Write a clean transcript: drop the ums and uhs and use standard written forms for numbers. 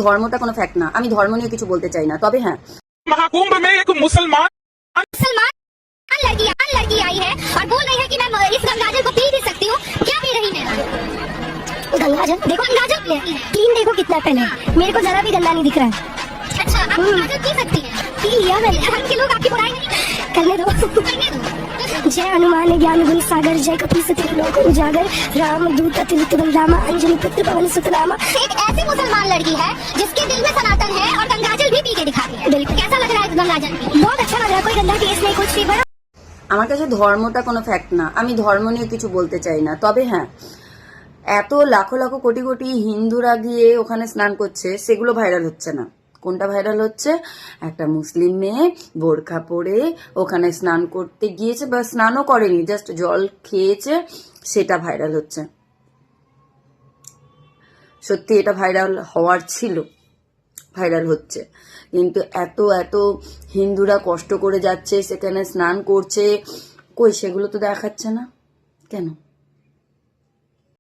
ধর্মটা কোনো ফ্যাক্ট না, আমি ধর্ম নিয়ে কিছু বলতে চাই না, তবে হ্যাঁ महाकुंभ में एक मुसलमान लड़की आई है और बोल रही है कि मैं इस गंगाजल को पी भी सकती हूँ। क्या पी रही है? गंगाजल देखो, गंगाजल क्लीन देखो कितना पहले, मेरे को जरा भी गंदा नहीं दिख रहा है। अच्छा, आप गंगाजल पी सकती हैं? पी लिया मैंने। धर्म के लोग आपकी बुराई नहीं करने दो। जय हनुमान ज्ञान गुण सागर, जय कपी सती लोक उजागर, राम दूत अतिरिक्त बलरामा, अंजलि पुत्र पवन सुत रामा। एक ऐसी मुसलमान लड़की है जिसके दिल में सनातन है और गंगाजल भी पी के दिखाती है। बिल्कुल, कैसा लग रहा है गंगाजल? बहुत अच्छा लग रहा है, कोई गंदा केस नहीं, कुछ नहीं। बड़ा আমার কাছে ধর্মটা কোনো ফ্যাক্ট না, আমি ধর্ম নিয়ে কিছু বলতে চাই না, তবে হ্যাঁ এত লাখো লাখো কোটি কোটি হিন্দুরা গিয়ে ওখানে স্নান করছে, সেগুলো ভাইরাল হচ্ছে না। কোনটা ভাইরাল হচ্ছে? একটা মুসলিম মেয়ে বোরখা পরে ওখানে স্নান করতে গিয়েছে, বা স্নানও করেনি, জাস্ট জল খেয়েছে, সেটা ভাইরাল হচ্ছে। সত্যি এটা ভাইরাল হওয়ার ছিল, ভাইরাল হচ্ছে, কিন্তু এত এত হিন্দুরা কষ্ট করে যাচ্ছে, সেখানে স্নান করছে, কই সেগুলো তো দেখাচ্ছে না কেন?